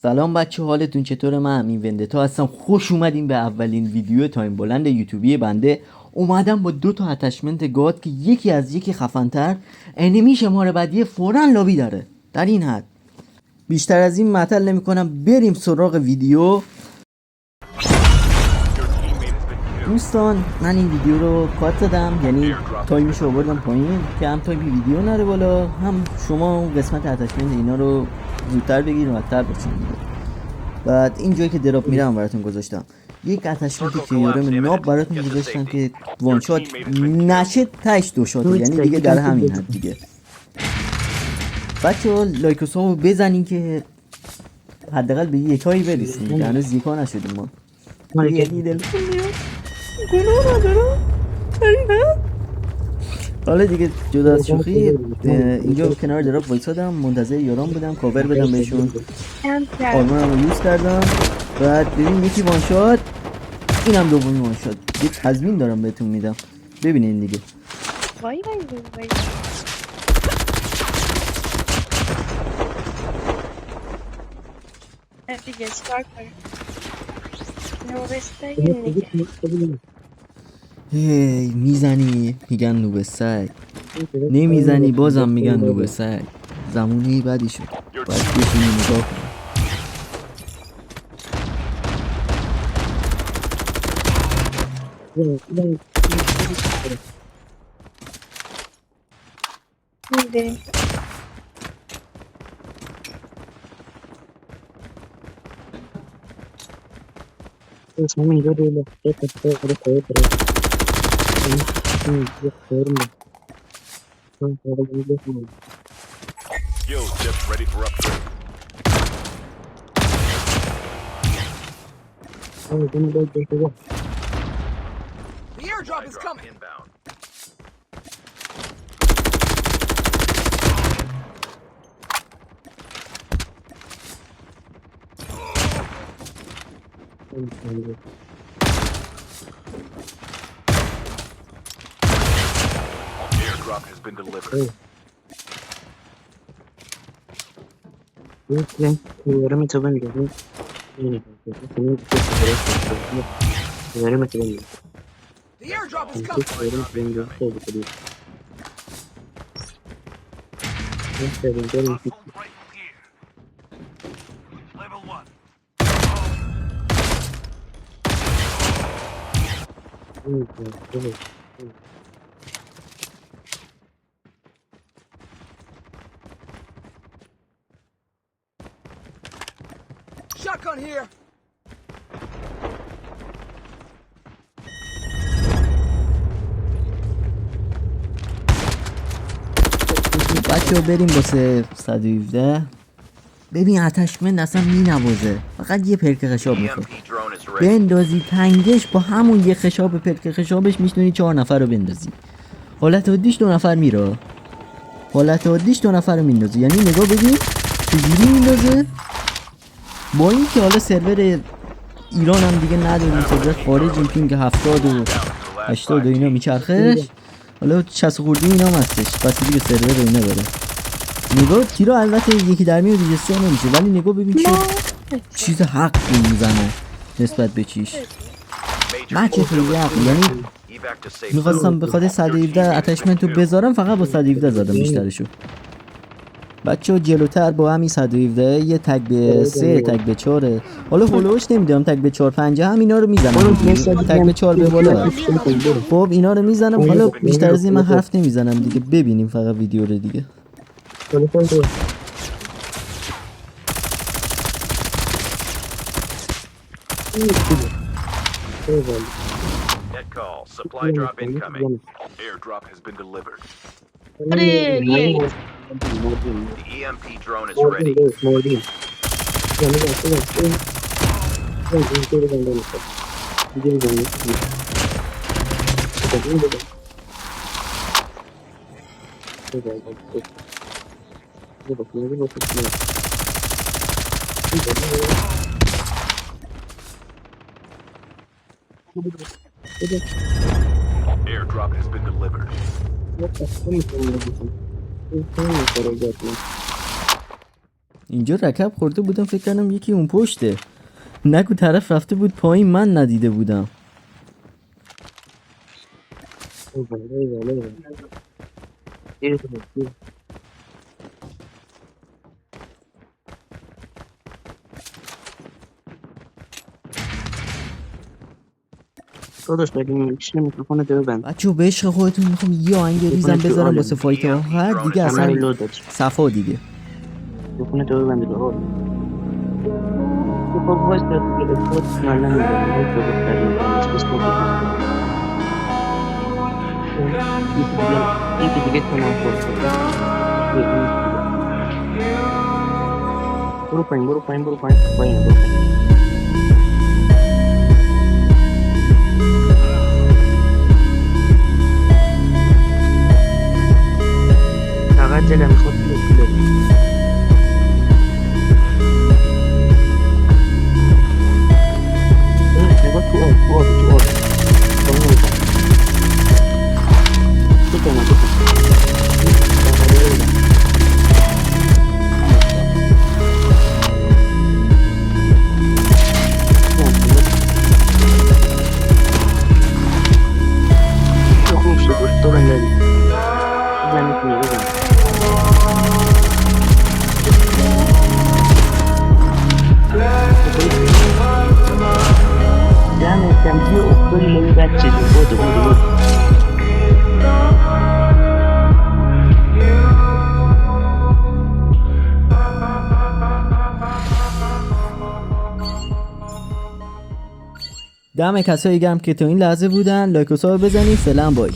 سلام بچه، حالتون چطوره؟ من امین وندتا هستم. خوش اومدین به اولین ویدیو تایم بلند یوتیوبی بنده. اومدم با 2 تا اتچمنت گاد که یکی از یکی خفن‌تر، انمی شماره بعدی فوراً لابی داره. در این حد بیشتر از این معطل نمی‌کنم، بریم سراغ ویدیو. دوستان، من این ویدیو رو کات دادم، یعنی تایمش رو آوردم پایین که هم تایم ویدیو نره بالا، هم شما اون قسمت اتچمنت اینا رو زودتر بگیرید و راحت‌تر باشین. بعد اینجایی که دراپ میرم براتون گذاشتم یک اتچمنت کیورم ناب براتون گذاشتم که وان شات نشه، تاش 2 شاته، یعنی دیگه در همین حد دیگه. بچه‌ها لایک و سابو بزنین که حداقل به یکایی برسیم که هنوز یکا نشدیم ما. یه دل گناه ندارم در این حد. حالا دیگه جدا از شوخی، اینجا کنار دراپ وایسادم منتظر یاران بودم کاور بدم بهشون، آرمانم رو یوز کردم. بعد ببین یکی وان شات، اینم دومی وان شات. یه تضمین دارم بهتون میدم، ببینین دیگه. وای وای وای وای دیگه چیکار کنیم؟ نوبستگیم دیگه. هی میزنی میگن نوب سگ، نمیزنی بازم میگن نوب سگ. زمونی بدی شد، باید بشینی نگاه کنی. می‌دونی. Skills just ready for upgrade. The airdrop is coming. Inbound. Airdrop has been delivered. The airdrop is coming. Level 1. Shotgun here. بچه بریم واسه 117. ببین اتچمنت اصلا می نوازه، فقط یه پرک خشاب میخواد. EMP drone is ready. بندازی تنگش، با همون یه خشاب پرک خشابش میتونی 4 نفر رو بندازی. حالت عادیش 2 نفر میره، حالت عادیش 2 نفر رو میندازه. یعنی نگاه ببین چجوری میندازه. با این که حالا سرور ایران هم دیگه نداریم، سرور خارجی پینگ 70 و 80 و اینا میچرخش، حالا 60 خورده اینا هم هستش، بس دیگه سرور رو اینا داره. نگاه تیرا البته یکی در میاد دیگه سه نمیشه، ولی نگاه ببین چه چیز حقی میزنه نسبت به چیش. مچه خیلی حقی، یعنی Evac to safe zone. میخواستم به خاطر 117 اتچمنت رو بذارم، فقط با 117 زدم بیشترشو. بچه ها جلوتر با همین 117 یه تگ به 3 تگ به 4، حالا هولوش نمیدونم، تگ به 4 5 هم اینا رو میزنم، تگ به 4 به بالا. خب اینا رو میزنم، حالا بیشتر از این من حرف نمیزنم دیگه، ببینیم فقط ویدیو رو دیگه. Net call. Supply drop incoming. Airdrop has been delivered. آره یه The EMP drone is ready. Airdrop has been delivered. اینجا رکب خورده بودم فکر کردم یکی اون پشته. نگو طرف رفته بود پایین من ندیده بودم. داداش بگیم میشه میکروفون تو ببند. بچه‌ها به عشق خودتون میخوام یه آهنگ ریزم بذارم واسه فایت آخر دیگه کمری اصلا لود داد. صفا دیگه. میکروفون تو ببند رو. تو وایس داد که خود ناله میده. تو بهترین چیز بود. یکی دیگه کنم خود. برو پایین. فقط دلم میخواد نگاه تو آب دم کسایی گرم که تا این لحظه بودن. لایک و ساب بزنید. فعلا بای.